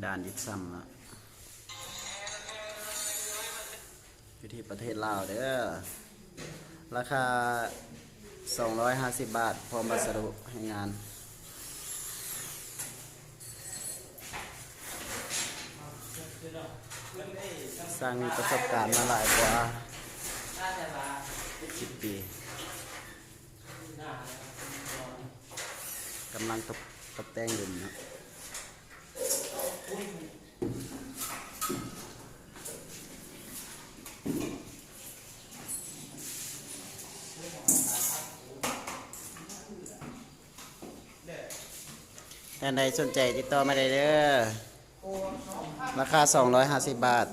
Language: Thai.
ด่านยิบซ้ำนะอยู่ที่ประเทศลาวเด้อราคา250 บาทพร้อมวัสดุให้งานสร้างมีประสบการณ์มาหลายกว่า10 ปีกำลังตกแต่งอยู่นะท่านใดสนใจติดต่อมาได้เด้อราคา250 บาท